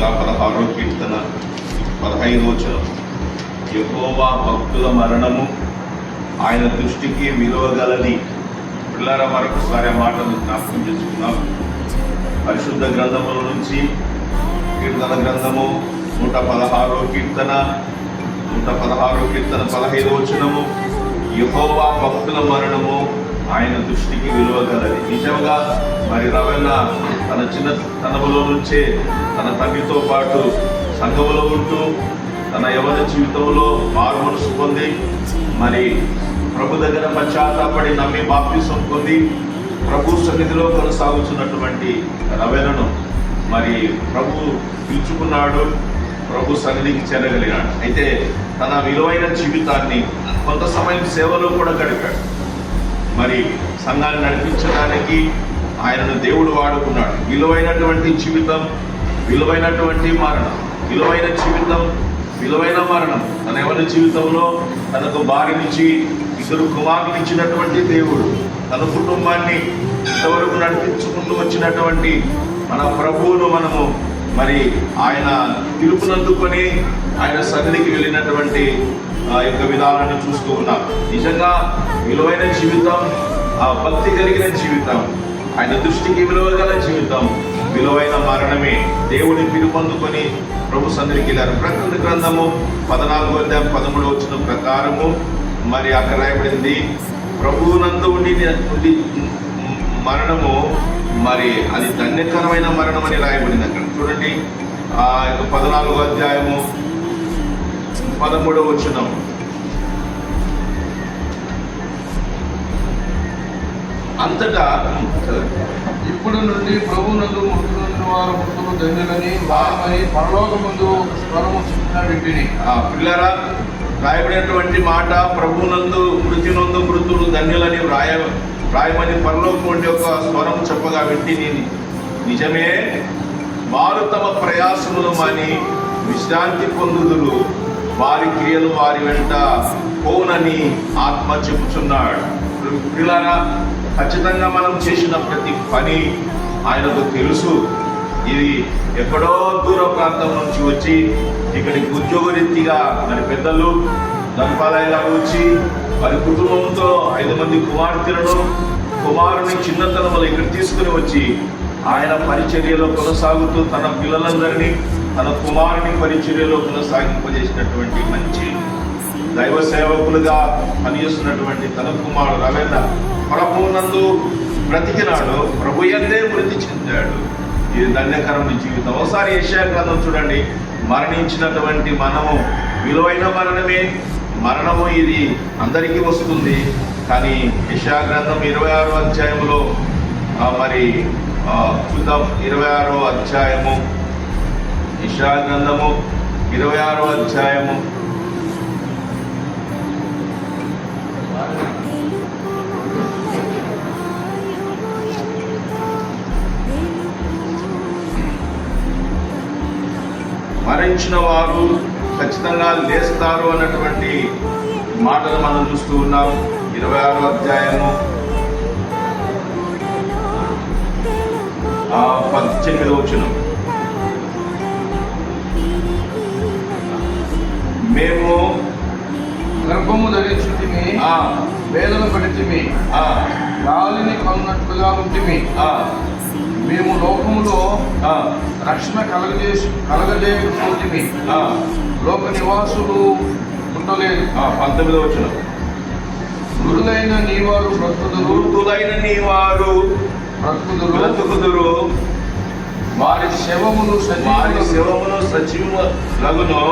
16వ కీర్తన 15వ వచనం. యెహోవా భక్తుల మరణము ఆయన దృష్టికి విలువగలది. పిల్లరా, మరొకసారి ఆ మాటను జ్ఞాపకం చేసుకున్నాం. పరిశుద్ధ గ్రంథముల నుంచి కీర్తన గ్రంథము 116వ కీర్తన 15వ వచనము. యెహోవా భక్తుల మరణము ఆయన దృష్టికి విలువగలది. నిజంగా మరి రవణ తన చిన్నతనములో నుంచే తన తండ్రితో పాటు సంఘములో ఉంటూ తన యవన జీవితంలో మారు మనసు పొంది మరి ప్రభు దగ్గర పశ్చాత్తాపడి నమ్మి బాప్తిసం పొంది ప్రభు సన్నిధిలో కొనసాగుతున్నటువంటి రవణను మరి ప్రభు పిలుచుకున్నాడు, ప్రభు సన్నిధికి చేరగలిగాడు. అయితే తన విలువైన జీవితాన్ని కొంత సమయం సేవలో కూడా గడిపాడు. మరి సంఘాన్ని నడిపించడానికి ఆయనను దేవుడు వాడుకున్నాడు. విలువైనటువంటి జీవితం, విలువైనటువంటి మరణం, విలువైన జీవితం, విలువైన మరణం. తన ఎవరి జీవితంలో తనకు భార్యనిచ్చి 2 కుమారులు ఇచ్చినటువంటి దేవుడు, తన కుటుంబాన్ని ఇంతవరకు నడిపించుకుంటూ వచ్చినటువంటి మన ప్రభువును మనము మరి ఆయన పిలుపునందుకొని ఆయన సన్నిధికి వెళ్ళినటువంటి యొక్క విధానాన్ని చూస్తూ ఉన్నాం. నిజంగా విలువైన జీవితం, ఆ భక్తి కలిగిన జీవితం, ఆయన దృష్టికి విలువగల జీవితం, విలువైన మరణమే. దేవుని పిలుపొందుకొని ప్రభు సన్నిధికి వెళ్ళారు. ప్రకటన గ్రంథము 14వ అధ్యాయం 13వ వచనం ప్రకారము మరి అక్కడ రాయబడింది, ప్రభువునందు ఉండి మరణము మరి అది ధన్యకరమైన మరణం అని రాయబడింది. అక్కడ చూడండి, ఆ యొక్క 14వ అధ్యాయము 13వ వచనం. అంతటా ఇప్పుడు నుండి ప్రభువునందు మృతులైన వారు మృతులు ధన్యులని వారమని పరలోకమందు స్వరము చెప్పిన వ్యక్తిని. పిల్లరా, రాయబడినటువంటి మాట ప్రభువునందు మృతినందు మృతులు ధన్యులని రాయమని పరలోకం యొక్క స్వరం చెప్పగా వింటిని. నిజమే, వారు తమ ప్రయాసములు మాని విశ్రాంతి పొందుదురు, వారి క్రియలు వారి వెంట పోనని ఆత్మ చెప్పుచున్నాడు. పిల్లరా, ఖచ్చితంగా మనం చేసిన ప్రతి పని ఆయనకు తెలుసు. ఇది ఎక్కడో దూర ప్రాంతం నుంచి వచ్చి ఇక్కడికి ఉద్యోగరీత్యా మరి పెద్దలు ధనపాలయ్య గారు వచ్చి వారి కుటుంబంతో 5 మంది కుమారుని చిన్నతనములు ఇక్కడ తీసుకుని వచ్చి ఆయన పరిచర్యలో కొనసాగుతూ తన పిల్లలందరినీ తన కుమారుని పరిచర్యలో కొనసాగింపజేసినటువంటి మంచి దైవ సేవకులుగా పనిచేస్తున్నటువంటి తన కుమారుడు రవీంద్ర ప్రభువునందు బ్రతికినాడు, ప్రభు యందే మృతి చెందాడు. ఇది ధన్యకరమైన జీవితం. ఒకసారి యెషయా గ్రంథం చూడండి. మరణించినటువంటి మనము విలువైన మరణమే. మరణము ఇది అందరికీ వస్తుంది. కానీ యెషయా గ్రంథం 26వ అధ్యాయంలో మరి చూద్దాం. 26వ అధ్యాయము, యెషయా గ్రంథము 26వ అధ్యాయము మరణించిన వారు ఖచ్చితంగా లేస్తారు అన్నటువంటి మాటలు మనం చూస్తూ ఉన్నాం. 26వ అధ్యాయము 18వ వచనం. మేము గర్భము ధరించుటిమి, వేదన పడితిమి, గాలిని కొన్నట్లుగా ఉంటిమి. మేము లోకములో రక్షణ కలగజేయకపోతిమి, లోక నివాసులు ఉండలేదు. 19వ వచనం. మృదులైన నీవారు బ్రతుకుదురు, వారి శవమును సజీవులగును,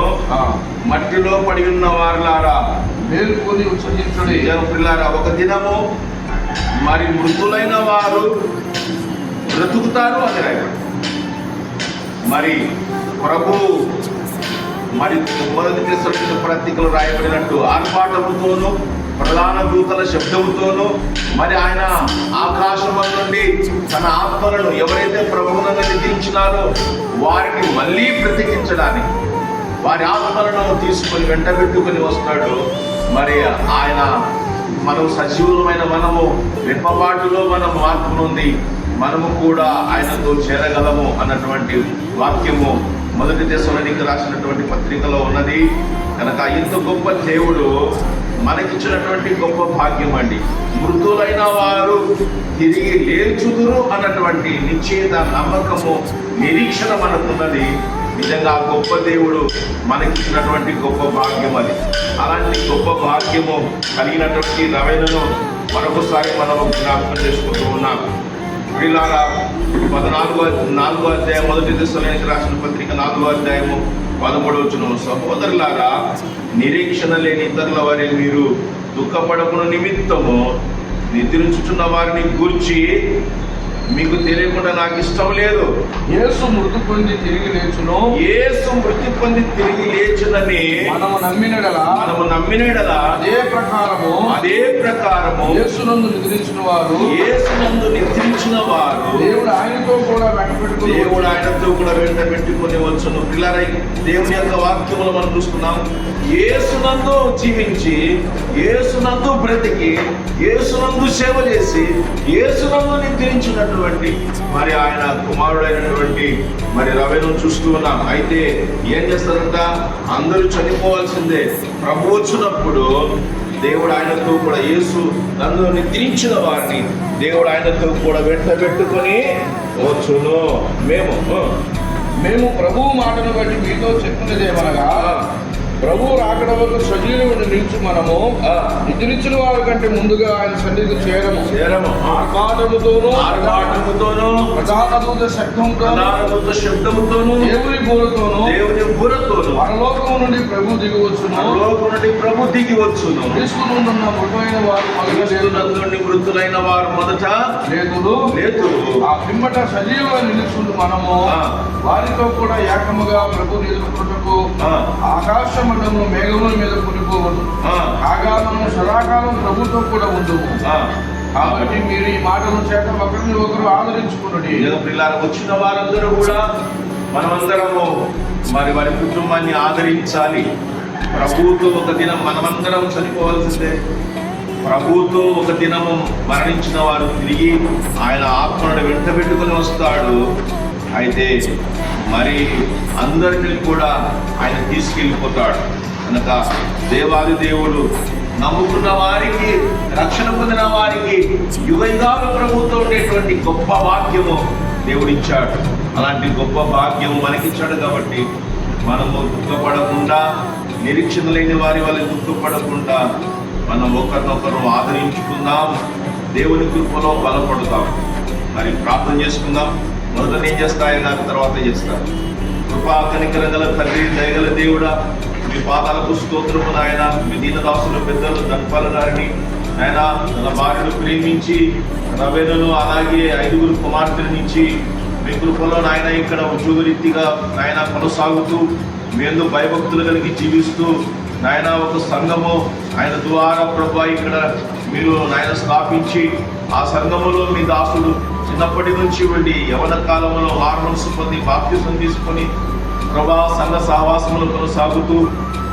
మట్టిలో పడి ఉన్న వారులారా మేల్కొని ఉచ్చరించుడి. పిల్లారా, ఒక దినము మరి మృతులైన వారు బ్రతుకుతారు అని రాయబడి. మరి ప్రభు మరి మొదటి పత్రికలు రాయబడినట్టు ఆర్భాటముతోనూ ప్రధాన దూతల శబ్దముతోనూ మరి ఆయన ఆకాశం నుండి తన ఆత్మలను ఎవరైతే ప్రభువునందు నిద్రించినారో వారిని మళ్ళీ బ్రతికించడానికి వారి ఆత్మలను తీసుకొని వెంటబెట్టుకొని వస్తాడు. మరి ఆయన మనం సజీవులమైన మనము రెప్పపాటులో మనం మార్పు నొంది మనము కూడా ఆయనతో చేరగలము అన్నటువంటి వాక్యము మొదటి దశలోనికి రాసినటువంటి పత్రికలో ఉన్నది. కనుక ఇంత గొప్ప దేవుడు మనకిచ్చినటువంటి గొప్ప భాగ్యం అండి. మృతులైన వారు తిరిగి లేచుదురు అన్నటువంటి నిశ్చయిత నమ్మకము, నిరీక్షణ మనకున్నది. నిజంగా ఆ గొప్ప దేవుడు మనకిచ్చినటువంటి గొప్ప భాగ్యం అది. అలాంటి గొప్ప భాగ్యము కలిగినటువంటి రవేణను మరొకసారి మనం జ్ఞాపకం చేసుకుంటూ ఉన్నాం. వీళ్ళారా 4వ అధ్యాయం మొదటి దశలోనికి రాసిన పత్రిక 4వ అధ్యాయము 13వ వచనం. సహోదరులారా, నిరీక్షణ లేని ఇతరుల వారి మీరు దుఃఖపడకుని నిమిత్తము నిద్రించుచున్న వారిని గూర్చి మీకు తెలియకుండా నాకు ఇష్టం లేదు. యేసు మృతి పొంది తిరిగి లేచును, యేసు మృతి పొంది తిరిగి లేచునని మనము నమ్మినడలా అదే ప్రకారము యేసునందు నిద్రించిన వారు దేవుడు ఆయనతో కూడా వెంట పెట్టుకుని వచ్చును. పిల్లరై దేవుని యొక్క వాక్యములు మనం చూస్తున్నాం. యేసునందు జీవించి, యేసునందు బ్రతికి, యేసునందు సేవ చేసి, యేసునందు నిద్రించినటువంటి మరి ఆయన కుమారుడైనటువంటి మరి రవేను చూస్తూ ఉన్నాం. అయితే ఏం చేస్తారంట? అందరూ చనిపోవాల్సిందే. ప్రభు వచ్చినప్పుడు దేవుడు ఆయనతో కూడా, యేసు నందు నిద్రించిన వారిని దేవుడు ఆయనతో కూడా వెంట పెట్టుకొని వచ్చును. మేము ప్రభువు మాటను బట్టి మీతో చెప్పినదేమనగా, ప్రభువు రాకడ వరకు సజీవుని నిలిచి మనము నిద్రించిన వారి కంటే ముందుగా ఆయన సన్నిధికి చేరము. ఆర్భాటముతోనూ ప్రధాన శబ్దముతోనూ దేవుని బూరతోనూ పరలోకము నుండి ప్రభు దిగి వచ్చును. క్రీస్తునందున్న మృతులైన వారు మొదట లేతులు, ఆ పిమ్మట సజీవుగా నిలుచుండు మనము వారితో కూడా ఏకముగా ప్రభు నిలుపుటకు ఆకాశ మండలంలో మేఘముల మీద కొనిపోవదు. ఆగాలము సదాకాలం ప్రభుతో కూడా ఉండుము. కాబట్టి మీరు ఈ మాటల చేత ఒకరిని ఒకరు ఆదరించుకున్నది. వచ్చిన వారందరూ కూడా మనమందరము మరి వారి కుటుంబాన్ని ఆదరించాలి. ప్రభువుతో ఒక దినం మనమందరం చనిపోవాల్సిందే. ప్రభువుతో ఒక దినము మరణించిన వారు తిరిగి ఆయన ఆత్మను వెంట పెట్టుకుని వస్తాడు. అయితే మరి అందరినీ కూడా ఆయన తీసుకెళ్ళిపోతాడు. కనుక దేవాది దేవుడు నమ్ముకున్న వారికి, రక్షణ పొందిన వారికి యుగయుగాల ప్రభుతో ఉండేటువంటి గొప్ప భాగ్యము దేవుడిచ్చాడు. అలాంటి గొప్ప భాగ్యము మనకిచ్చాడు. కాబట్టి మనము దుఃఖపడకుండా, నిరీక్షణ లేని వారి వల్ల దుఃఖపడకుండా మనం ఒకరినొకరు ఆదరించుకుందాం. దేవుని కృపలో బలపడతాం. మరి ప్రార్థన చేసుకుందాం. మొదట ఏం చేస్తాయి, నాకు తర్వాత చేస్తాను. కృపా కనికర గల తండ్రి, దయగల దేవుడా, మీ పాదాలకు స్తోత్రము నాయన. మీ దీనదాసులు పెద్దలు ధన్పాల గారిని ఆయన తన భార్యను ప్రేమించి రవేణను అలాగే 5 కుమార్తెలనిచ్చి మీ కృపలో నాయన ఇక్కడ ఉద్యోగరీతిగా నాయన కొనసాగుతూ మేము భయభక్తులు కలిగి జీవిస్తూ నాయన ఒక సంఘము ఆయన ద్వారా ప్రభా ఇక్కడ మీరు నాయన స్థాపించి ఆ సంఘములో మీ దాసుడు చిన్నప్పటి నుంచి వెళ్ళి యవన కాలంలో హార్మోన్స్ పొంది బాప్తిసం తీసుకొని ప్రభా సంఘ సహవాసములు కొనసాగుతూ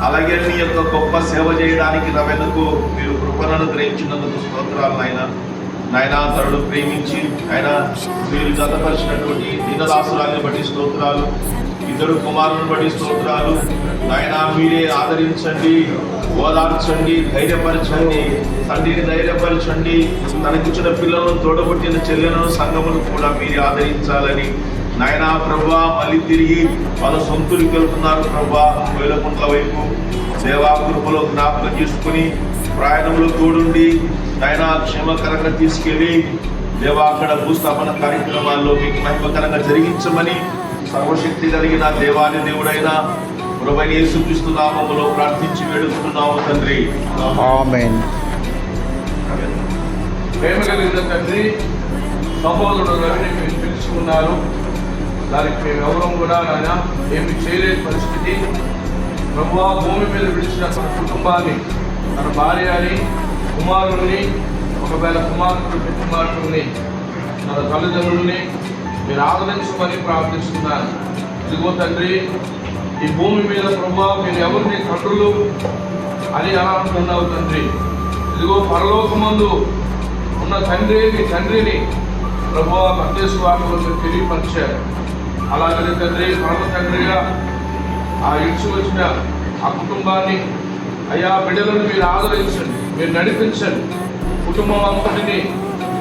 అలాగే మీ యొక్క గొప్ప సేవ చేయడానికి రవేణకు మీరు కృపలను గ్రహించినందుకు స్తోత్రాలు నాయన. తరుడు ప్రేమించి ఆయన మీరు జతపరిచినటువంటి దీనదాసురాన్ని బట్టి స్తోత్రాలు. 2 కుమారులను బట్టి స్తోత్రాలు నాయన. మీరే ఆదరించండి, ఓదార్చండి, ధైర్యపరచండి. తండ్రిని ధైర్యపరచండి. తనకిచ్చిన పిల్లలను తోడబుట్టిన చెల్లెలను సంఘమును కూడా మీరే ఆదరించాలని నాయన. ప్రభా మళ్ళీ తిరిగి వాళ్ళ సొంతులకు వెళ్తున్నారు ప్రభా వేలకుంట్ల వైపు. దేవా కృపలో జ్ఞాపకం చేసుకుని ప్రయాణంలో తోడుండి నాయన క్షేమకరంగా తీసుకెళ్ళి దేవా అక్కడ భూస్థాపన కార్యక్రమాల్లో మీకు మహిమకరంగా జరిగించమని సర్వశక్తి కలిగిన దేవాది దేవుడైన ప్రభువైన యేసుక్రీస్తు నామములో ప్రార్థించి వేడుకుంటున్నాము తండ్రి. ఆమేన్. ప్రేమ కలిగిన తండ్రి, సహోదరుడు రవిని మీరు పిలుచుకున్నారు. దానికి మేము ఎవరం కూడా నాయన ఏమి చేయలేని పరిస్థితి. ప్రభువా భూమి మీద విడిచిన తన కుటుంబాన్ని, తన భార్యని, కుమారుల్ని, ఒకవేళ కుమార్తెని, తన తల్లిదండ్రుల్ని మీరు ఆదరించమని ప్రార్థిస్తున్నాను. ఇదిగో తండ్రి, ఈ భూమి మీద ప్రభువా మీరు ఎవరిని తండ్రులు అని అనుకున్నావు తండ్రి. ఇదిగో పరలోకమందు ఉన్న తండ్రి, మీ తండ్రిని ప్రభువా మత్తయి వార్తలో మీరు తెలియపరిచారు. అలాగనే తండ్రి పరమ తండ్రిగా ఆ ఇచ్చి వచ్చిన ఆ కుటుంబాన్ని అయ్యా బిడ్డలను మీరు ఆదరించండి, మీరు నడిపించండి. కుటుంబం అంతటిని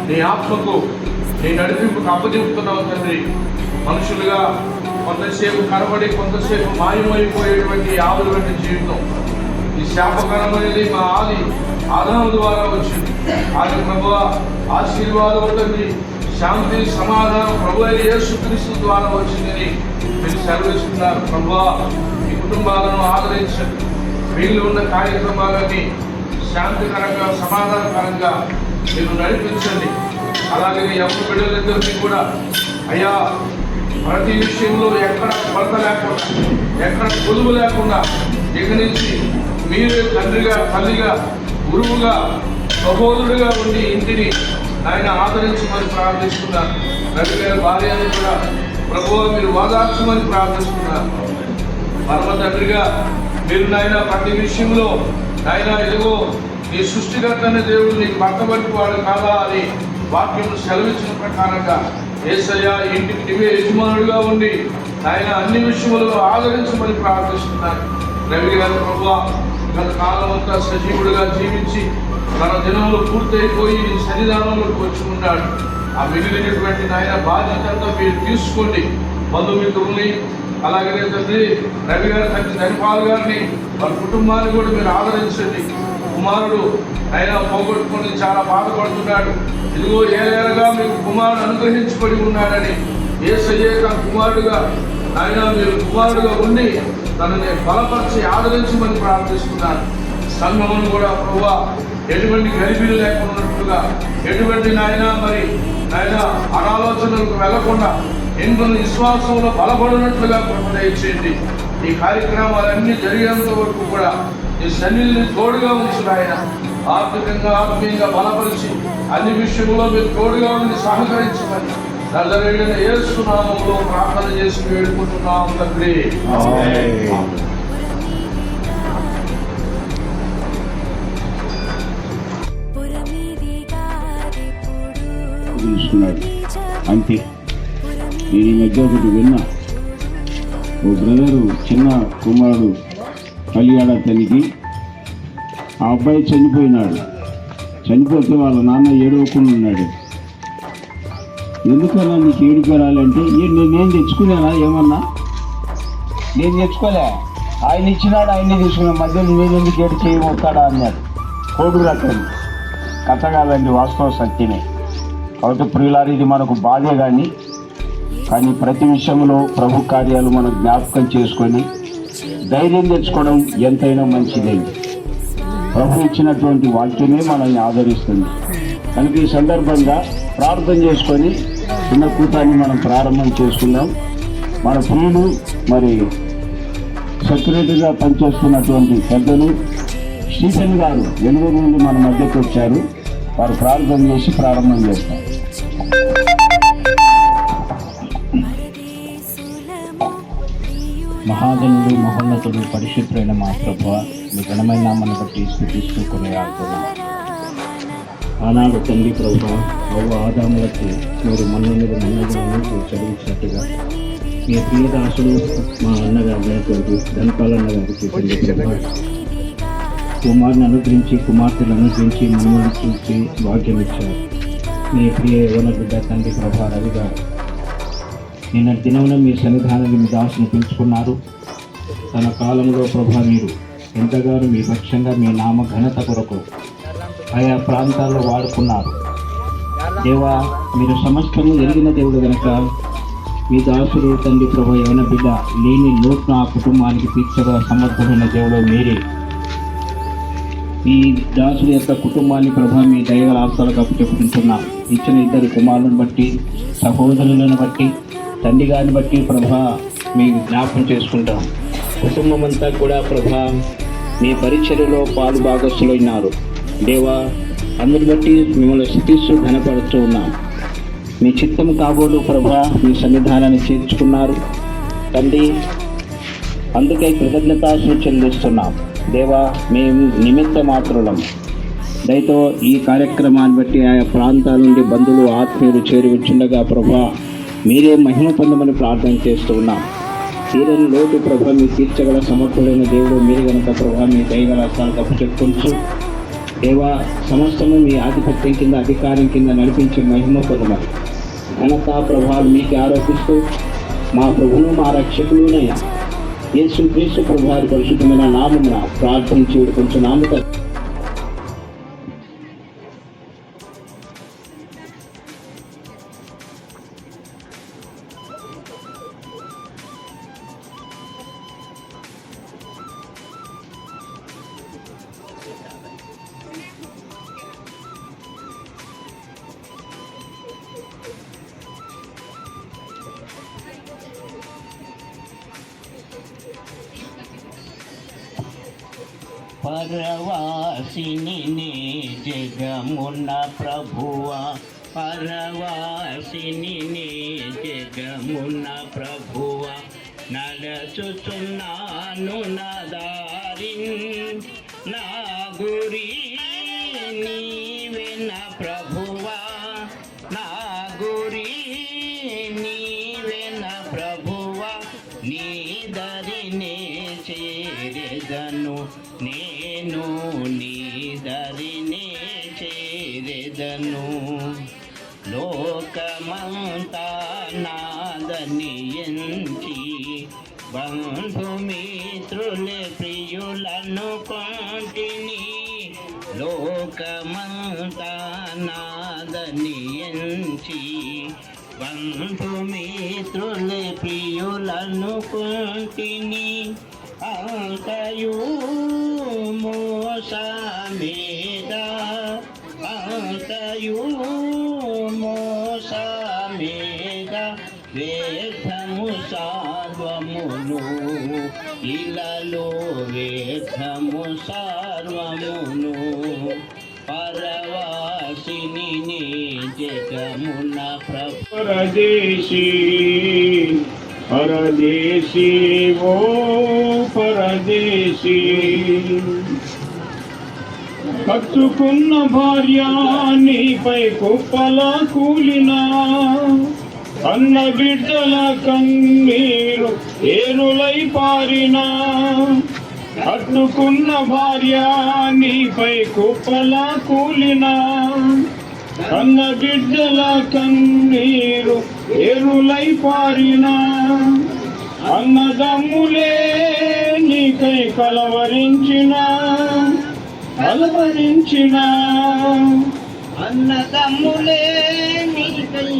నీ ఆత్మకు నీ నడిపింపుకు అప్పచెప్తున్నావు తండ్రి. మనుషులుగా కొంతసేపు కనబడి కొంతసేపు మాయమైపోయేటువంటి ఆవులటువంటి జీవితం, ఈ శాపకరమైనది మా ఆదాము ద్వారా వచ్చింది. ఆయన ప్రభువా ఆశీర్వాదం తండ్రి, శాంతి సమాధానం ప్రభు అయిన యేసుక్రీస్తు ద్వారా వచ్చిందని మీరు సెలవిస్తున్నారు. ప్రభువా ఈ కుటుంబాలను ఆదరించండి, వీళ్ళు ఉన్న కార్యక్రమాలన్నీ శాంతికరంగా సమాధానకరంగా మీరు నడిపించండి. అలాగే ఎవరి బిడ్డలందరికీ కూడా అయ్యా ప్రతి విషయంలో ఎక్కడ కొరత లేకుండా, ఎక్కడ కొలువు లేకుండా ఇక నుంచి మీరే తండ్రిగా, తల్లిగా, గురువుగా, సహోదరుడిగా ఉండి ఇంటిని ఆయన ఆదరించమని ప్రార్థిస్తున్నారు. రవి గారి భార్యను కూడా ప్రభువా మీరు ఓదార్చమని ప్రార్థిస్తున్నారు. పరమ తండ్రిగా మీరు నాయన ప్రతి విషయంలో నాయన ఇదిగో నీ సృష్టికర్త అనే దేవుడు నీకు పట్టబట్టి వాడు కాదా అని వాక్యం సెలవిచ్చిన ప్రకారంగా యేసయ్య ఇంటికి నీవే యజమానుడిగా ఉండి ఆయన అన్ని విషయములలో ఆదరించమని ప్రార్థిస్తున్నాను. రవి గారు ప్రభువా గత కాలం అంతా సజీవుడిగా జీవించి తన దినంలో పూర్తయిపోయి నీ సన్నిధానంలోకి వచ్చి ఉన్నాడు. ఆ మిగిలినటువంటి నాయన బాధ్యత అంతా మీరు తీసుకోండి. బంధుమిత్రుల్ని అలాగనే తండ్రి రవి గారి తండ్రి ధనిపాల్ గారిని వారి కుటుంబాన్ని కూడా మీరు ఆదరించండి. కుమారుడు ఆయన పోగొట్టుకొని చాలా బాధపడుతున్నాడు. ఇదిగో ఏలేరగా మీకు కుమారుడు అనుగ్రహించబడి ఉన్నాడని యేసయ్యే తన కుమారుడుగా ఆయన మీరు కుమారుడుగా ఉండి తనని బలపరిచి ఆదరించమని ప్రార్థిస్తున్నాను. సంఘమును కూడా ప్రభువా ఎటువంటి గరిబీలు లేకున్నట్లుగా, ఎటువంటి నాయన మరి నాయన అనాలోచనలకు వెళ్లకుండా ఎందుకు విశ్వాసంలో బలపడినట్లుగా దయచేయండి. ఈ కార్యక్రమాలన్నీ జరిగేంత వరకు కూడా ఈ సన్నిధిని తోడుగా ఉంచిన ఆయన ఆర్థికంగా ఆత్మీయంగా బలపరిచి అన్ని విషయంలో మీరు తోడుగా ఉండి సహకరించమని నజరేయుడైన యేసు నామములో ప్రార్థన చేసి వేడుకుంటున్నాం తండ్రి. అంతే. నేను ఈ మధ్య ఒకటి విన్నా, ఓ బ్రదరు చిన్న కుమారుడు కలిగాడు, అతనికి ఆ అబ్బాయి చనిపోయినాడు. చనిపోతే వాళ్ళ నాన్న ఏడవకుండా ఉన్నాడు. ఎందుకన్నా నీకు ఏడుపు రాలంటే నేనేం తెచ్చుకున్నానా, ఏమన్నా నేను తెచ్చుకోలే, ఆయన ఇచ్చినాడు ఆయన్ని తీసుకున్నా, మధ్యలో నేను ఎందుకు ఏడు చేయబోతాడా అన్నాడు. కోడు రకం కథ కాదండి, వాస్తవ సత్యమే. కాబట్టి ప్రియులారు ఇది మనకు బాధే, కానీ ప్రతి విషయంలో ప్రభు కార్యాలు మనం జ్ఞాపకం చేసుకొని ధైర్యం తెచ్చుకోవడం ఎంతైనా మంచిదే. ప్రభు ఇచ్చినటువంటి వాక్యమే మనల్ని ఆదరిస్తుంది. కనుక ఈ సందర్భంగా ప్రార్థన చేసుకొని చిన్న కూటాన్ని మనం ప్రారంభం చేసుకుందాం. మన ప్రియులు మరి సెక్రటరీగా పనిచేస్తున్నటువంటి పెద్దలు స్టీఫెన్ గారు వెలుగురు నుండి మన మధ్యకు వచ్చారు. వారు ప్రార్థన చేసి ప్రారంభం చేస్తారు. మహాగణుడు, మహోన్నతుడు, పరిశుద్ధులైన మా ప్రభువా, మీ ఘనమైన నామమును బట్టి స్తుతిస్తూ కొనియాడుతున్నాం. ఆనాడు తండ్రి ప్రభువా, ఆదాములకు మీరు మన్నలను చదివించినట్టుగా మీ ప్రియదాసుడు మా అన్నగారు ధనపాలన్న గారికి కుమారుని అనుగ్రహించి, కుమార్తెలు అనుగ్రహించి, మమ్మల్ని చూసి భాగ్యం ఇచ్చారు. మీ ప్రియ యవన బిడ్డ తండ్రి ప్రభా రవి గారు నిన్న దినమున మీ సన్నిధానాన్ని మీ దాసును పిలుచుకున్నారు. తన కాలంలో ప్రభా మీరు ఎంతగానో మీ పక్షంగా మీ నామ ఘనత కొరకు ఆయా ప్రాంతాల్లో వాడుకున్నారు. దేవా, మీరు సమస్తము ఎరిగిన దేవుడు కనుక మీ దాసుడు తండ్రి ప్రభా యవన బిడ్డ లేని లోటును ఆ కుటుంబానికి తీర్చగా సమర్థమైన దేవుడు మీరే. ఈ దాసుడి యొక్క కుటుంబాన్ని ప్రభా మీ దైవ ఆస్తులకు అప్పచెప్పుకుంటున్నాం. ఇచ్చిన ఇద్దరు కుమారులను బట్టి, సహోదరులను బట్టి, తండ్రి గారిని బట్టి ప్రభా మీ జ్ఞాపకం చేసుకుంటాం. కుటుంబం అంతా కూడా ప్రభా మీ పరిచర్యలో పాలు భాగస్తులైనారు. దేవా, అందుని బట్టి మిమ్మల్ని స్తుతిస్తూ ఘనపడుతూ ఉన్నాం. మీ చిత్తం కాబోలు ప్రభా మీ సన్నిధానాన్ని చేర్చుకున్నారు తండ్రి. అందుకే కృతజ్ఞతాస్తులు చెల్లిస్తున్నాం. దేవా, మేము నిమిత్త మాత్రులం. దయతో ఈ కార్యక్రమాన్ని బట్టి ఆయా ప్రాంతాల నుండి బంధువులు, ఆత్మీయులు చేరి వచ్చుండగా ప్రభా మీరే మహిమ పొందమని ప్రార్థన చేస్తూ ఉన్నాం. తీరని లోటు ప్రభ మీ తీర్చగల సమర్థుడైన దేవుడు మీరు కనుక ప్రభా మీ దయగల హస్తాలకు అప్పచెప్పుకొంచు. దేవా, సమస్తము మీ ఆధిపత్యం కింద అధికారం కింద నడిపించి మహిమ పొందమని ఘనత ప్రభావాలు మీకు ఆరోపిస్తూ మా ప్రభువును మా రక్షకులునైనా యేసు క్రీస్తు ప్రభువారి పరిశుద్ధమైన నామమున ప్రార్థించి కొంచెం నామక పరవాసిని నీ జగమున్న ప్రభువా, పరవాసిని నీ జగమున్న ప్రభువా, నడచుచున్నాను నా దారిన్, నా గురి నీవే నా ప్రభువా, నా గురి నీవే నా ప్రభువా, నీ దరినే చేరెదను నేను, నీ దరినే చేరెదను. లోకమంతా నాదని ఎంచి బంధుమిత్రులే ప్రియులను కొంటిని, లోకమంతా నాదని ఎంచి బంధుమిత్రులే ప్రియులను కొంటిని, అంతయు మోసమేదా, అంతయు మోసమేదా, వ్యర్థము సర్వమును ఇలలో వ్యర్థము సర్వమును. పరవాసిని నీ జగమున పరదేశీ పరదేశీ ఓ పరదేశీ, కట్టుకున్న భార్య నీపై కుప్పలా కూలినా, అన్న బిడ్డల కన్నీరు ఏరులై పారినా, కట్టుకున్న భార్య నీపై కుప్పలా కూలినా, అన్న బిడ్డల కన్నీరు ఏరులై పారినా, అన్నదమ్ములే నీకై కలవరించిన అన్నదమ్ములే నీకై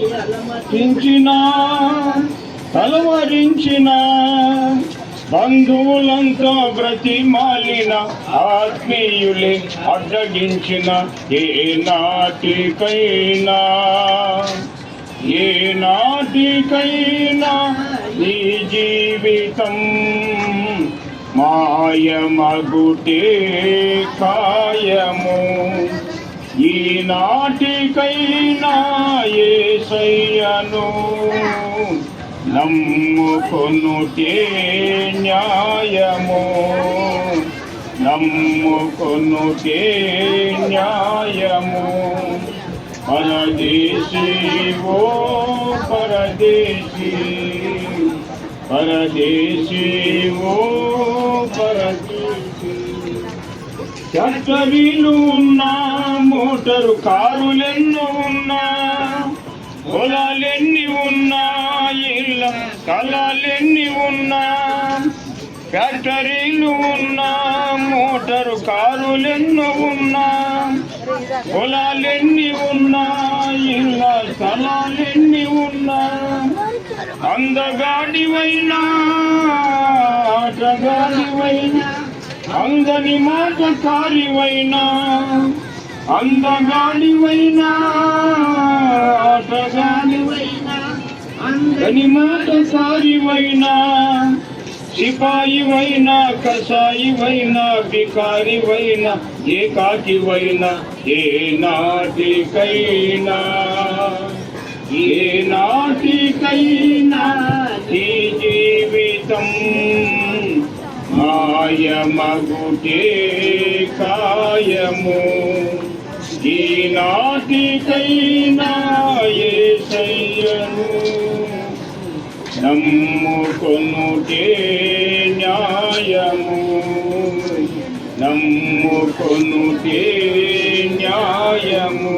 కలవరించిన, బంధువులంతా బ్రతిమాలిన, ఆత్మీయులే అడ్డగించిన, ఏ నాటికైనా ఈ జీవితం మాయమగుటే కాయము, ఈనాటికైనా యేసయ్యను నమ్ముకొనుటే న్యాయము, నమ్ముకొనుటే న్యాయము. పరదేశీ ఓ పరదేశీ, పరదేశీ ఓ పరదేశీ, ఫ్యాక్టరీలు ఉన్నా, మోటారు కారులెన్నో ఉన్నా, పొలాలెన్ని ఉన్నా, ఇళ్ళ కళలెన్ని ఉన్నా, ఫ్యాక్టరీలు ఉన్నా, మోటారు కారులెన్నో ఉన్నా, పొలాలెన్ని ఉన్నా, ఇళ్ళ స్థలాలెన్ని ఉన్నా, అందగాడివైనా ఆటగాడివైనా, అందని మాటకారివైనా, అందగాడివైనా ఆటగాడివైనా, అందని మాటకారివైనా, సిపాయివైనా కసాయివైనా, బికారివైనా ఏకాకివైనా, ఏ నాటికైనా ఈ జీవితం మాయమగుటే కాయము, ఈనాటికైనా యేసయ్యను నమ్ముకొనుటే న్యాయము, నమ్ముకొనుటే న్యాయము.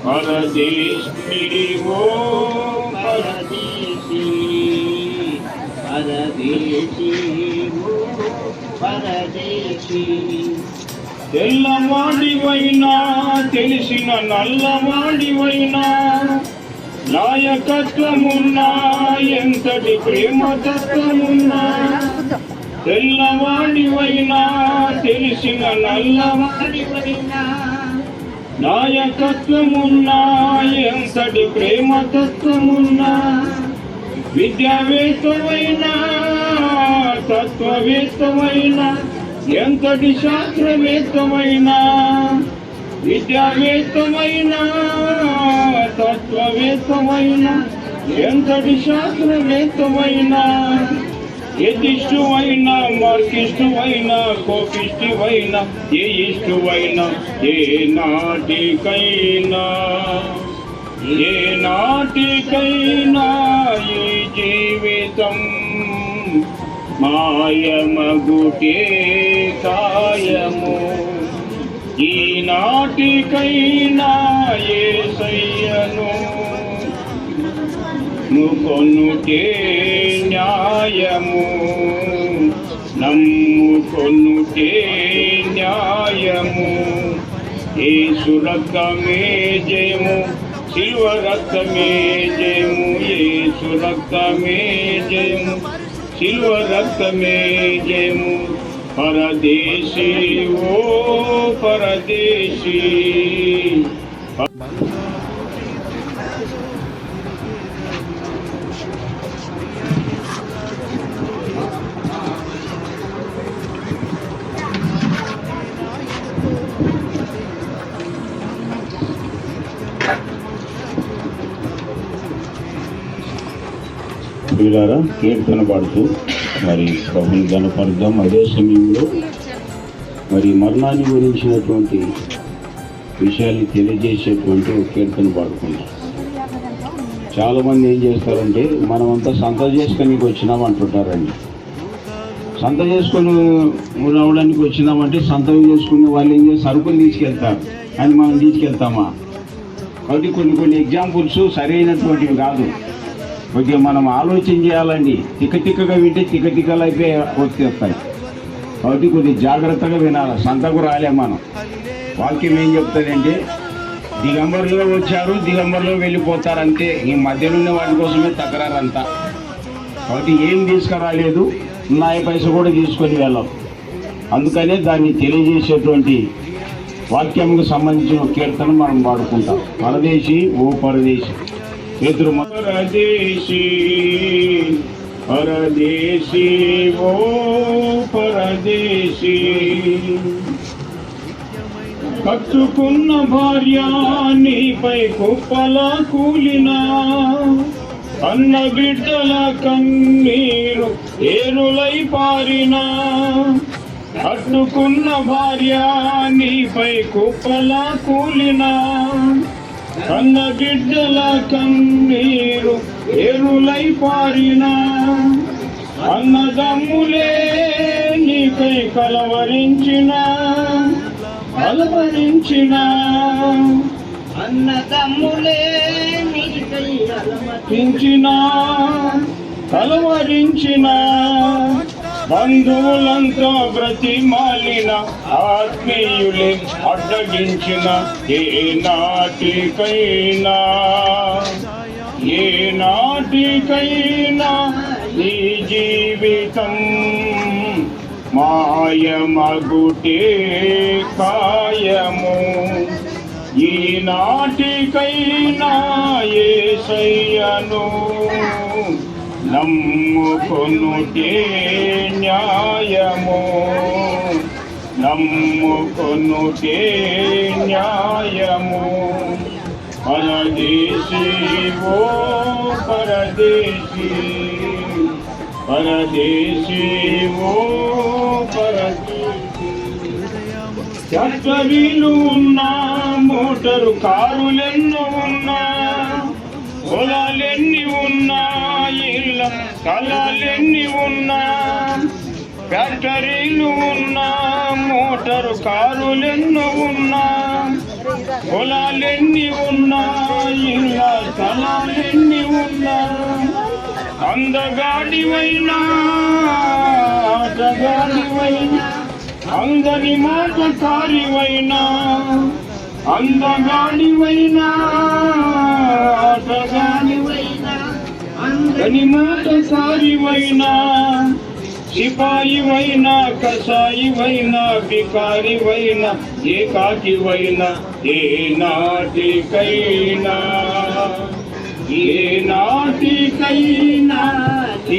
పరదేశివో పరదేశి, పరదేశివో పరదేశి. తెల్లవాడివైనా తెలిసిన నల్లవాడివైనా నాయకత్వమున్నా ఎంతటి ప్రేమతత్వమున్నా, తెల్లవాడివైనా తెలిసిన నల్లవాడివైనా నాయకత్వమున్నా ఎంతటి ప్రేమతత్వమున్నా, విద్యావేత్తమైనా తత్వవేత్తమైనా ఎంతటి శాస్త్రవేత్తమైనా, విద్యావేత్తమైనా తత్వవేత్తమైనా ఎంతటి శాస్త్రవేత్తమైనా, ఎదిష్టువైనా మార్కిష్టువైనా కోపిష్టువైనా ఏ ఇష్టువైనా ఏ నాటికైనా ఏ నాటికైనా ఈ జీవితం మాయమగుటే కాయము. ఈ నాటికైనా యేసయ్యను నమ్ముకొనుటే న్యాయము, నమ్ముకొనుటే న్యాయము. యేసు రక్తమే జయము, శిలువ రక్తమే జయము, యేసు రక్తమే జయము, శిలువ రక్తమే జయము. పరదేశీ ఓ పరదేశీ. ప్రియులారా, కీర్తన పాడుతూ మరి ప్రభుని గణపరుద్దాం. అదే సమయంలో మరి మరణాన్ని గురించినటువంటి విషయాన్ని తెలియజేసేటువంటి ఒక కీర్తన పాడుకుంటాం. చాలామంది ఏం చేస్తారంటే మనమంతా సంత చేసుకొని వచ్చినాం అంటుంటారండి. సంత చేసుకొని రావడానికి వచ్చినామంటే సంతం చేసుకునే వాళ్ళు ఏం చేస్తారు, సరుకులు తీసుకెళ్తారు అని మనం తీసుకెళ్తామా? కాబట్టి కొన్ని ఎగ్జాంపుల్స్ సరైనటువంటివి కాదు. కొద్దిగా మనం ఆలోచన చేయాలండి. తిక్కగా వింటే తిక్కలు అయిపోయి వచ్చేస్తాయి. కాబట్టి కొద్దిగా జాగ్రత్తగా వినాలి. సంతకు రాలే మనం. వాక్యం ఏం చెప్తుందంటే దిగంబర్లో వచ్చారు, దిగంబర్లో వెళ్ళిపోతారు అంతే. ఈ మధ్యలో ఉన్న వాటి కోసమే తకరారంతా. కాబట్టి ఏం తీసుకురాలేదు, నాయ పైస కూడా తీసుకొని వెళ్ళాం. అందుకనే దాన్ని తెలియజేసేటువంటి వాక్యంకు సంబంధించిన కీర్తన మనం పాడుకుంటాం. పరదేశీ ఓ పరదేశీ. పరదేశీ పరదేశీ ఓ పరదేశీ. కట్టుకున్న భార్య నీపై కుప్పలా కూలినా, అన్న బిడ్డల కన్నీరు ఏరులై పారినా. కట్టుకున్న భార్య నీపై కుప్పలా కూలినా, కన్న బిడ్డల కన్నీరు ఏరులై పారినా. అన్నదమ్ములే నీకై కలవరించిన అన్నదమ్ములే నీకై కలవరించిన బంధువులంతా బ్రతిమాలిన ఆత్మీయులే అడ్డగించిన ఏ నాటికైనా ఈ జీవితం మాయమగుటే కాయము. ఈ నాటికైనా యేసయ్యను నమ్ముకొనుటే న్యాయము, నమ్ముకొనుటే న్యాయము. పరదేశీ ఓ పరదేశీ, పరదేశీ ఓ పరదేశీ. ఫ్యాక్టరీలు ఉన్నా, మోటారు కారులెన్నో ఉన్నా, పొలాలెన్ని ఉన్నా, స్థలాలెన్ని ఉన్నా, ఫ్యాక్టరీలు ఉన్నా, మోటారు కారులెన్నో ఉన్నా, పొలాలెన్ని ఉన్నా, ఇళ్ళ స్థలాలెన్ని ఉన్నా, అందగాడివైనా ఆటగాడివైనా, అందని మాటకారివైనా, అందగాడివైనా ఆటగాడివైనా, అందని మాటకారివైనా, సిపాయివైనా కసాయివైనా, బికారివైనా, ఏకాకివైనా, ఏ నాటికైనా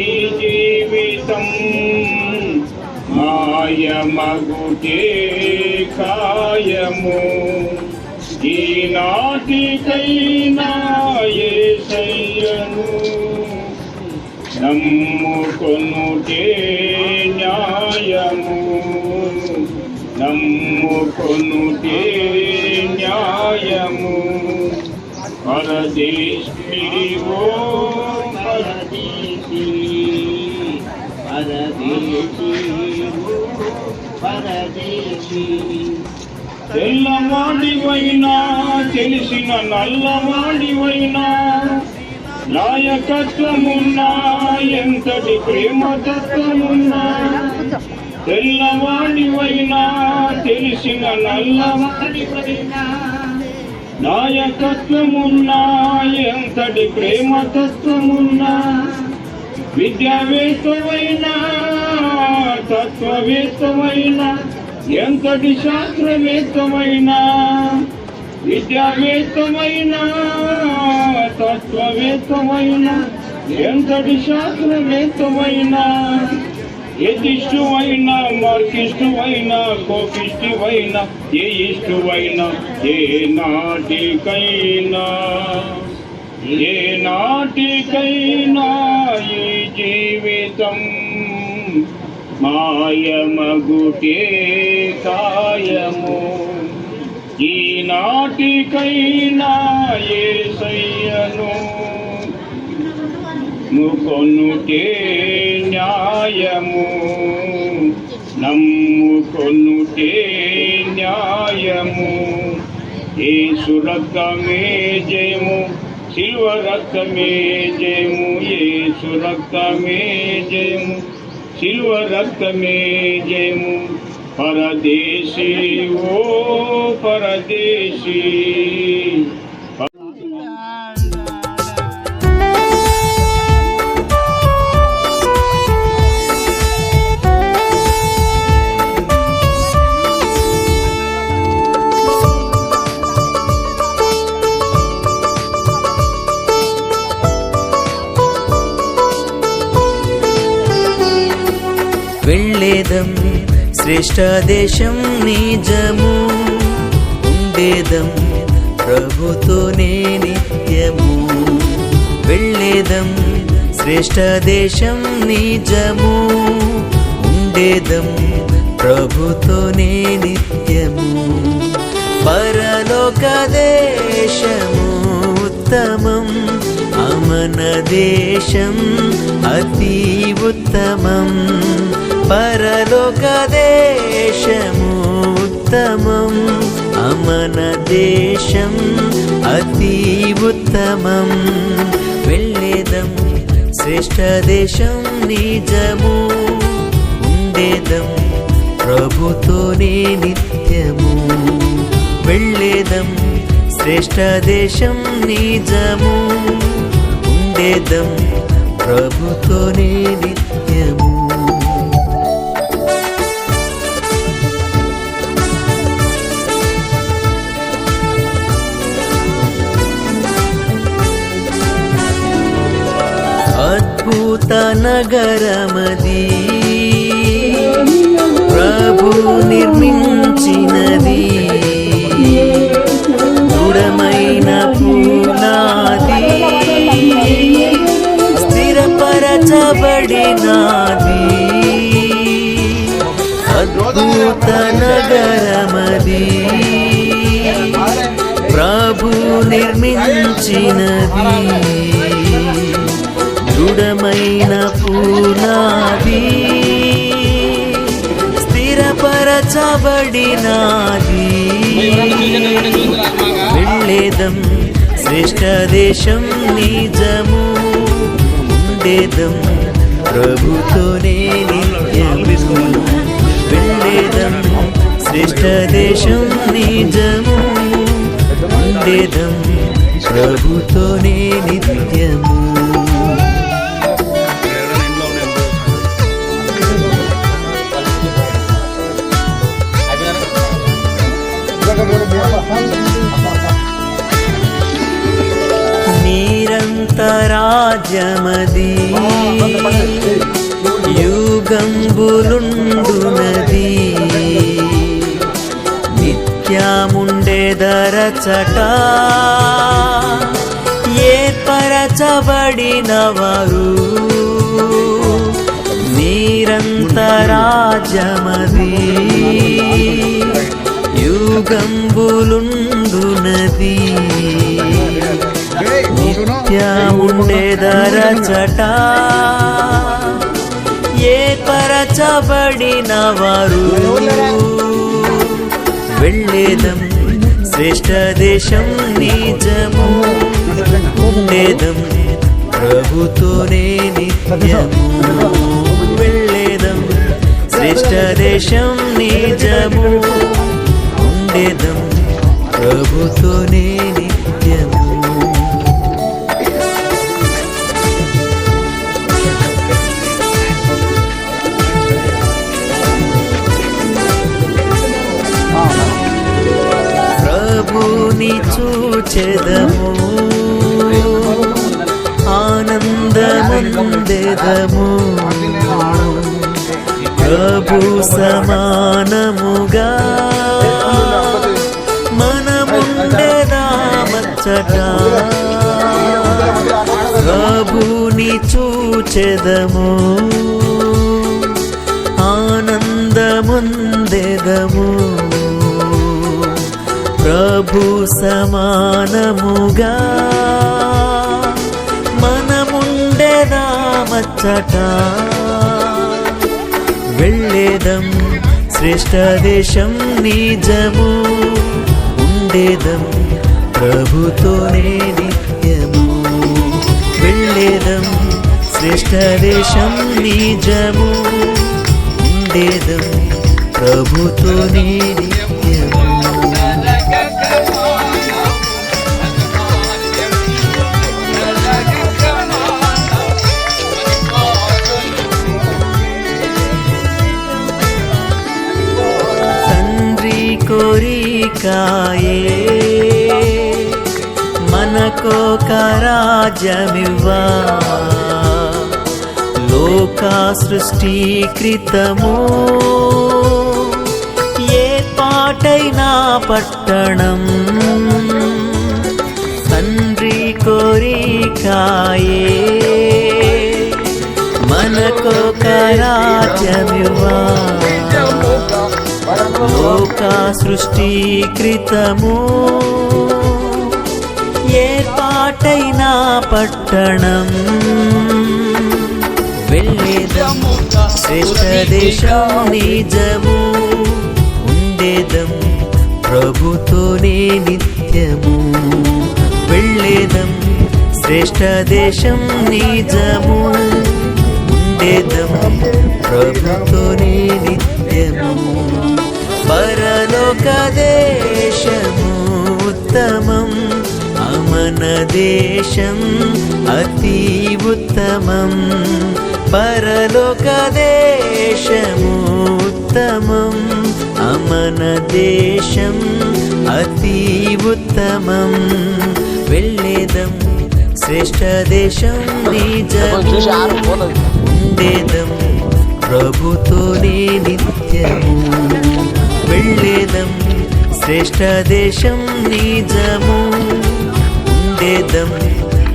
ఈ జీవితం మాయమగుటే కాయము. ఈ నాటికైనా యేసయ్యను నమ్ముకొనుటే న్యాయము, నమ్ముకొనుటే న్యాయము. పరదేశీ ఓ పరదేశీ, పరదేశీ, తెల్లవాడివైనా తెలిసిన నల్లవాడివైనా, నాయకత్వమున్నా ఎంతటి ప్రేమతత్వమున్నా, తెల్లవాడివైనా తెలిసిన నల్లవాడివైనా, నాయకత్వమున్నా ఎంతటి ప్రేమతత్వమున్నా, విద్యావేత్తమైనా తత్వవేత్తమైనా, ఎంతటి శాస్త్రవేత్తమైనా, విద్యావేత్తమైనా తత్వవేత్తమైనా, ఎంతటి శాస్త్రవేత్తమైనా, ఎదిష్టువైనా మార్కిష్టువైనా కోపిష్టువైనా, ఏ ఇష్టువైనా, ఏ నాటికైనా ఈ జీవితం మాయమగుటే కాయము. ఈ నాటికైనా యేసయ్యను నమ్ముకొనుటే న్యాయము, నమ్ముకొనుటే న్యాయము. యేసు రక్తమే జయము, శిలువ రక్తమే జయము, యేసు రక్తమే జయము, శిలువ రక్తమే జయము. పరదేశీ ఓ పరదేశీ, వెళ్ళేదం శ్రేష్ఠ దేశం నిజము, ఉండేదం ప్రభుతోనే నిత్యము. వెళ్ళేదం శ్రేష్ఠ దేశం నిజము, ఉండేదం ప్రభుతోనే నిత్యము. పరలోక దేశము ఉత్తమం, అమన దేశం అతి ఉత్తమం. పరలోక దేశము ఉత్తమం, అమన దేశం అతి ఉత్తమం. వెళ్ళేదం శ్రేష్ఠ దేశం నిజము, ఉండేదం ప్రభుతోనే నిత్యము. వెళ్ళేదం శ్రేష్ఠ దేశం నిజము, ఉండేదం ప్రభుతోనే నిత్యము. అద్భుత నగరమది, ప్రభు నిర్మించినది, దృఢమైన పునాది, స్థిరపరచబడినది. అద్భుత నగరమది, ప్రభు నిర్మించినది, దృఢమైన ఏర్పరచబడినాది వెళ్ళేదం శ్రేష్ఠ దేశం నిజము ఉండేదం ప్రభుతోనే నిత్యము వెళ్ళేదం శ్రేష్ఠ దేశం నిజము ఉండేదం ప్రభుతోనే నిత్యము నిరంతరాజ్యమది యుగంబులుండునది నిత్యముండెదరచట ఏర్పరచబడిన వారు నిరంతరాజ్యమది యుగంబులుండునది నిత్యముండెదరచట ఏర్పరచబడిన వారు వెళ్ళేదం శ్రేష్ఠ దేశం నిజము ఉండేదం ప్రభుతోనే నిత్యము వెళ్ళేదం శ్రేష్ఠ దేశం నిజము ఉండేదం ప్రభుతోనే నిత్యము ప్రభుని చూచెదము ఆనందముందెదము ప్రభు సమానముగా మనముండెదామచ్చట ప్రభుని చూచెదము ఆనందముందెదము ప్రభు సమానముగా మనముండెదామచ్చట వెళ్ళేదం శ్రేష్ఠ దేశం నిజము ఉండేదం ప్రభుతోనే నిత్యము వెళ్ళేదం శ్రేష్ఠ దేశం నిజము ఉండేదం ప్రభుతోనే నిత్యము కోరికాయే మనకొక రాజ్యమివ్వా లోకా సృష్టికృతము ఏర్పాటైన పట్టణం తండ్రి కోరికాయే మనకొక రాజ్యమివ్వా లోకా సృష్టికృతము ఏర్పాటైన పట్టణం వెళ్ళేదం శ్రేష్ఠ దేశం నిజము ఉండేదం ప్రభుతోనే నిత్యము వెళ్ళేదం శ్రేష్ఠ దేశం నిజము ఉండేదం ప్రభుతోనే నిత్యము పరలోక దేశము ఉత్తమం అమన దేశం అతి ఉత్తమం పరలోక దేశము ఉత్తమం అమన దేశం అతి ఉత్తమం వెళ్ళేదం శ్రేష్ఠ దేశం నిజము ఉండేదం ప్రభుతోనే నిత్యము వెళ్ళేదం శ్రేష్ఠ దేశం నిజము ఉండేదం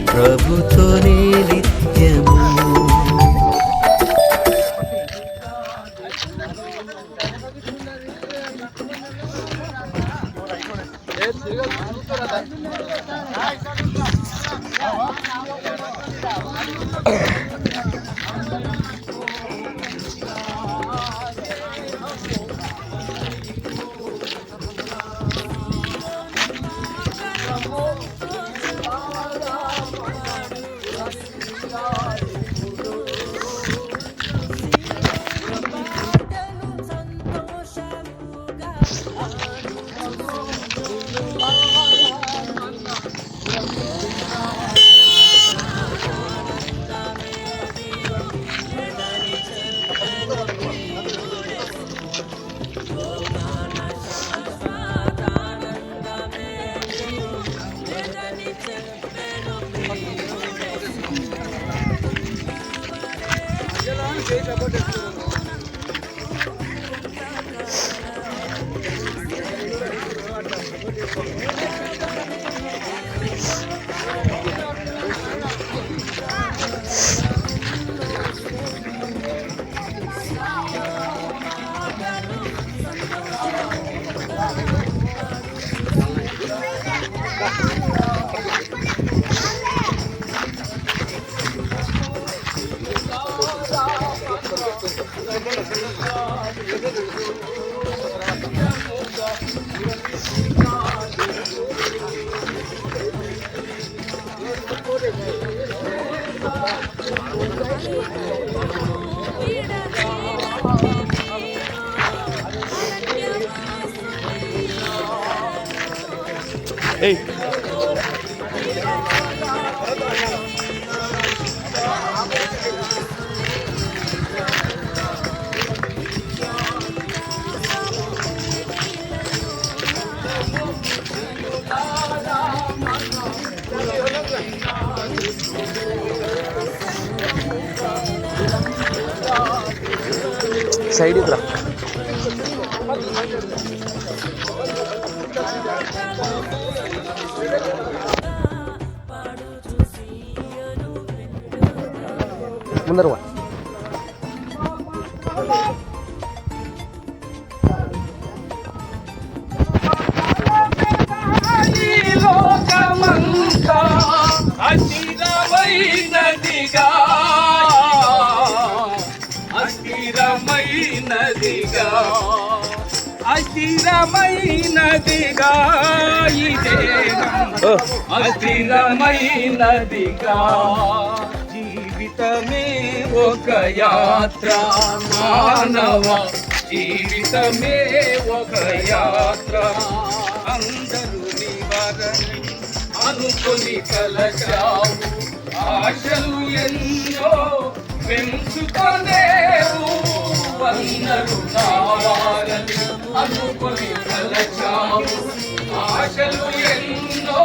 ప్రభుతోనే నిత్యము సైడ్ రా. ముందర అస్థిరమైనదిగా ఈ దేహం అస్థిరమైనదిగా జీవితమే ఒక యాత్ర మానవ జీవితమే ఒక యాత్ర అందరూ నివారని అనుకొని కలచావు ఆశలు ఎన్నో పెంచుకొనేవు అందరూ నావారని అనుకొని కలచావు ఆశలు ఎన్నో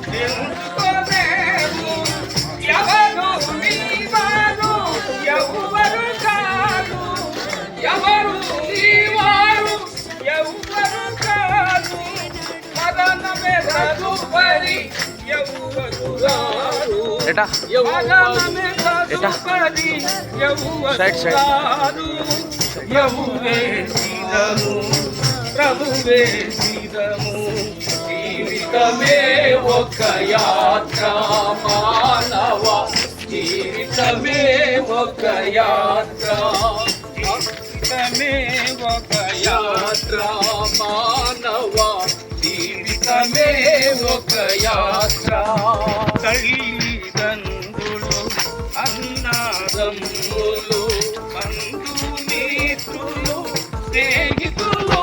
పెంచుకొనేవు ఎవరు నీవారు ఎవరు కాదు ఎవరు నీవారు ఎవరు కాదు మరణమే తదుపరి ఎవరు రారు మరణమే తదుపరి ఎవరు రారు ప్రభువే శిరము ప్రభువే శిరము జీవితమే ఒక యాత్ర మానవ జీవితమే ఒక యాత్ర జీవితమే ఒక యాత్ర మానవ జీవితమే ఒక యాత్ర తల్లిదండ్రులు అన్నదమ్ములు బంధుమిత్రులు స్నేహితులు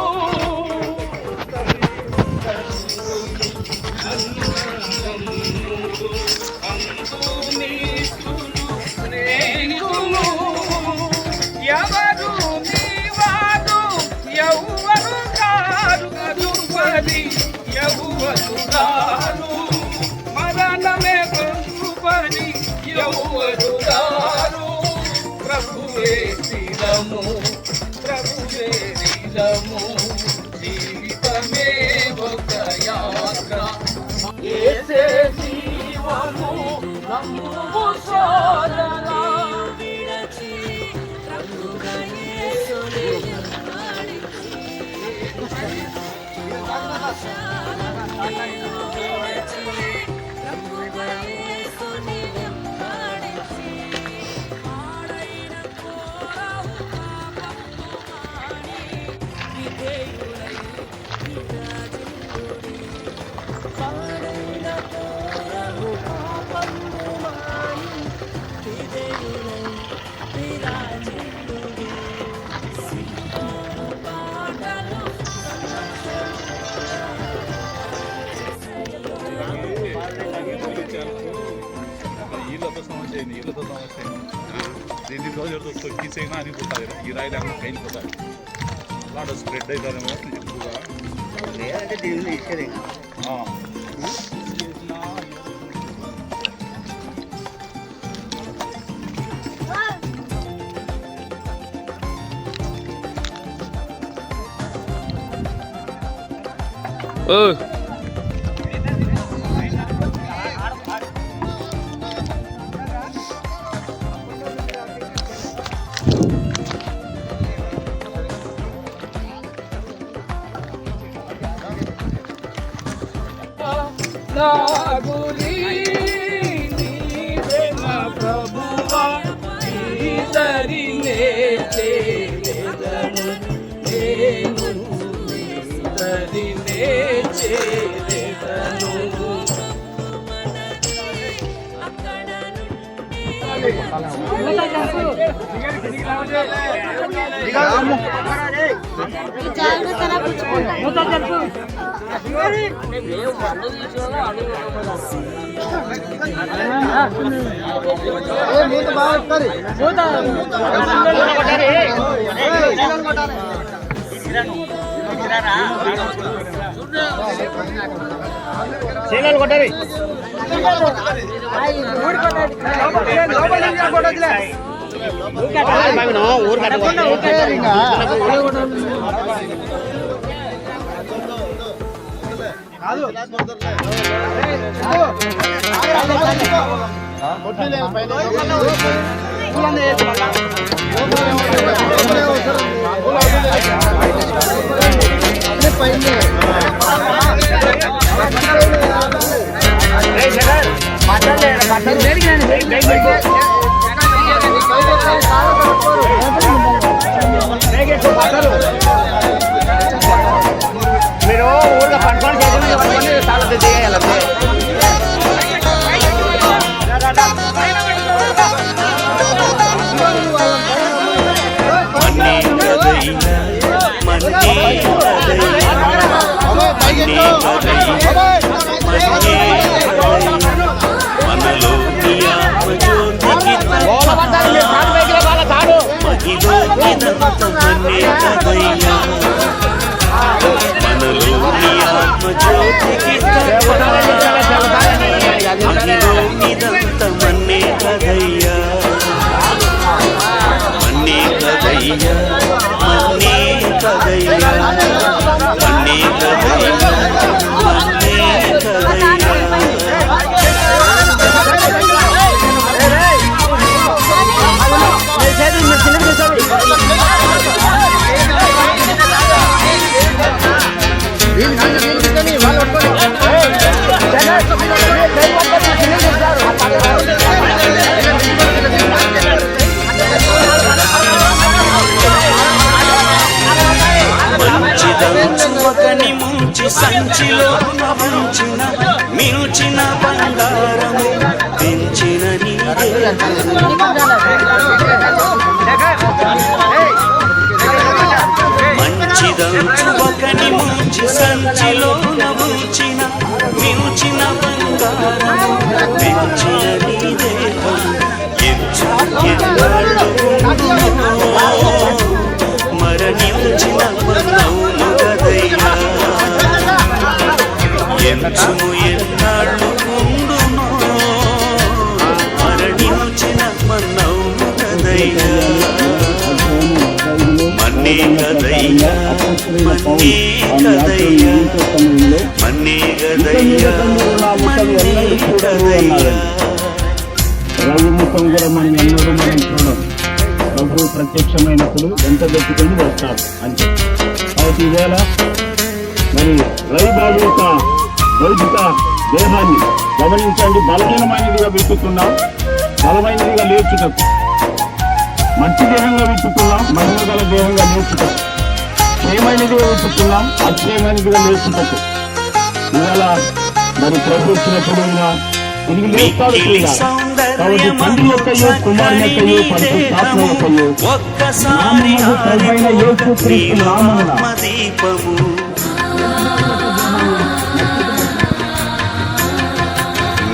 స్నేహితులు ఎవరు నీవారు ఎవరు కారు తదుపరి ఎవరు రారు మరణమే తదుపరి ఎవరు రారు ప్రభువే శిరము ప్రభువే శిరము జీవితమే ఒక యాత్ర ఏసే జీవము నమ్ము సోదరా విడచి ప్రభువే యేసుని ಕಿಸೇನ ಅನಿಬಿಡ್ತಾರೆ ಗಿರಾಯಿಲೆ ಹಂಗೆ ಕೈಲಿ ಹೋದಾಗ ಲಾಡ ಸ್ಪ್ರೆಡ್ ಇದ್ದಾರೆ ಹಾಂ నాగులి నీవే నా ప్రభువా నీదరినే చేరెదను నేను నీదరినే చేరెదను చీనలు కొట్టాలి మీరు ఊరిగా పండుకొని చేసి చాలా చేయాలి ఒకని ముంచి సంచిలో ముంచిన మించిన బంగారము పెంచిన మంచిదంచు ఒకని ముంచి సంచిలో ముంచిన మించిన బంగారము పెంచిన మరణించిన మన్నవును గదయ్యా ఎంచుము ఎన్నాళ్ళు ఉండునో మరణించిన మన్నవును గదయ్యా మన్నే గదయ్యా మన్నే గదయ్యా మన్నే గదయ్యా మన్నే గదయ్యా రఘుముఖం కూడా మనం ఎన్నడూ మనం చూడం. ప్రభు ప్రత్యక్షమైనప్పుడు ఎంత వెతుకుని వస్తాడు అంతే. కాబట్టి ఈవేళ మరి రవిబాబు యొక్క భౌతిక దేహాన్ని గమనించండి. బలహీనమైనదిగా వెతుకుతున్నాం, బలమైనదిగా లేచుటకు. మంచి దేహంగా వెతుకుతున్నాం, మహిమ గల దేహంగా లేచుటకు. క్షయమైనదిగా వెతుకుతున్నాం, అక్షయమైనదిగా లేచుటకు. ఇవాళ మరి ప్రభు వచ్చినప్పుడు తిరిగి లేస్తాడు. కాబట్టి తండ్రి యొక్కయో కుమారుని యొక్కయో పరిశుద్ధాత్మ యొక్కయో నామమున ప్రభువైన యేసుక్రీస్తు నామమున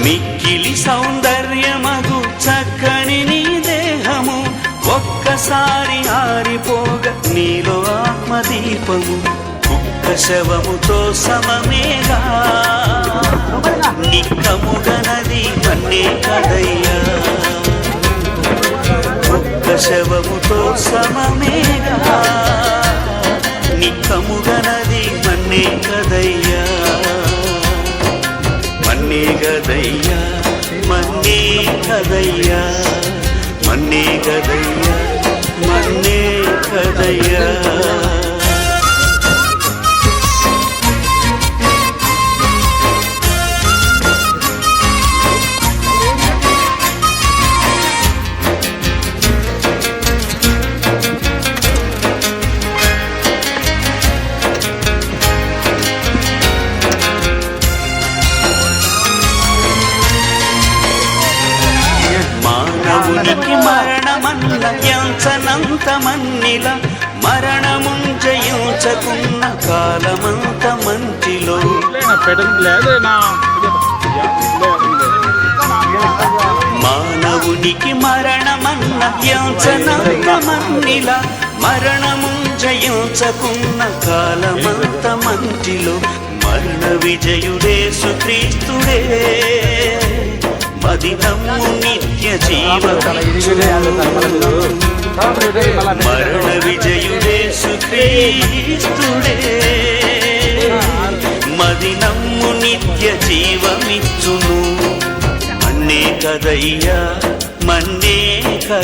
మిక్కిలి సౌందర్యమగు చక్కని నీ దేహము ఒక్కసారి ఆరిపోగ నీలో ఆత్మదీపము కుక్క శవముతో సమమేగా నిక్కముగనది మన్నే కదయ్యా కుక్క శవముతో సమమేగా నిక్కముగనది మన్నే కదయ్యా కదయ్యా మన్నే కదయ్యా మన్నే కదయ్యా మన్నే కదయ్యా మానవునికి మరణమన్న ఎంచనంత మన్నిల మరణముం జయించకున్న కాలమంత మంచిలో మానవునికి మరణమన్న ఎంచనంత మన్నిల మరణముం జయించకున్న కాలమంత మంచిలో మరణ విజయుడేసు క్రీస్తుడే మదినము నిత్య మరణ విజయుడేసు క్రీస్తుడే మదినము నిత్య జీవమిచ్చును మన్నే కదయ్యా మన్నే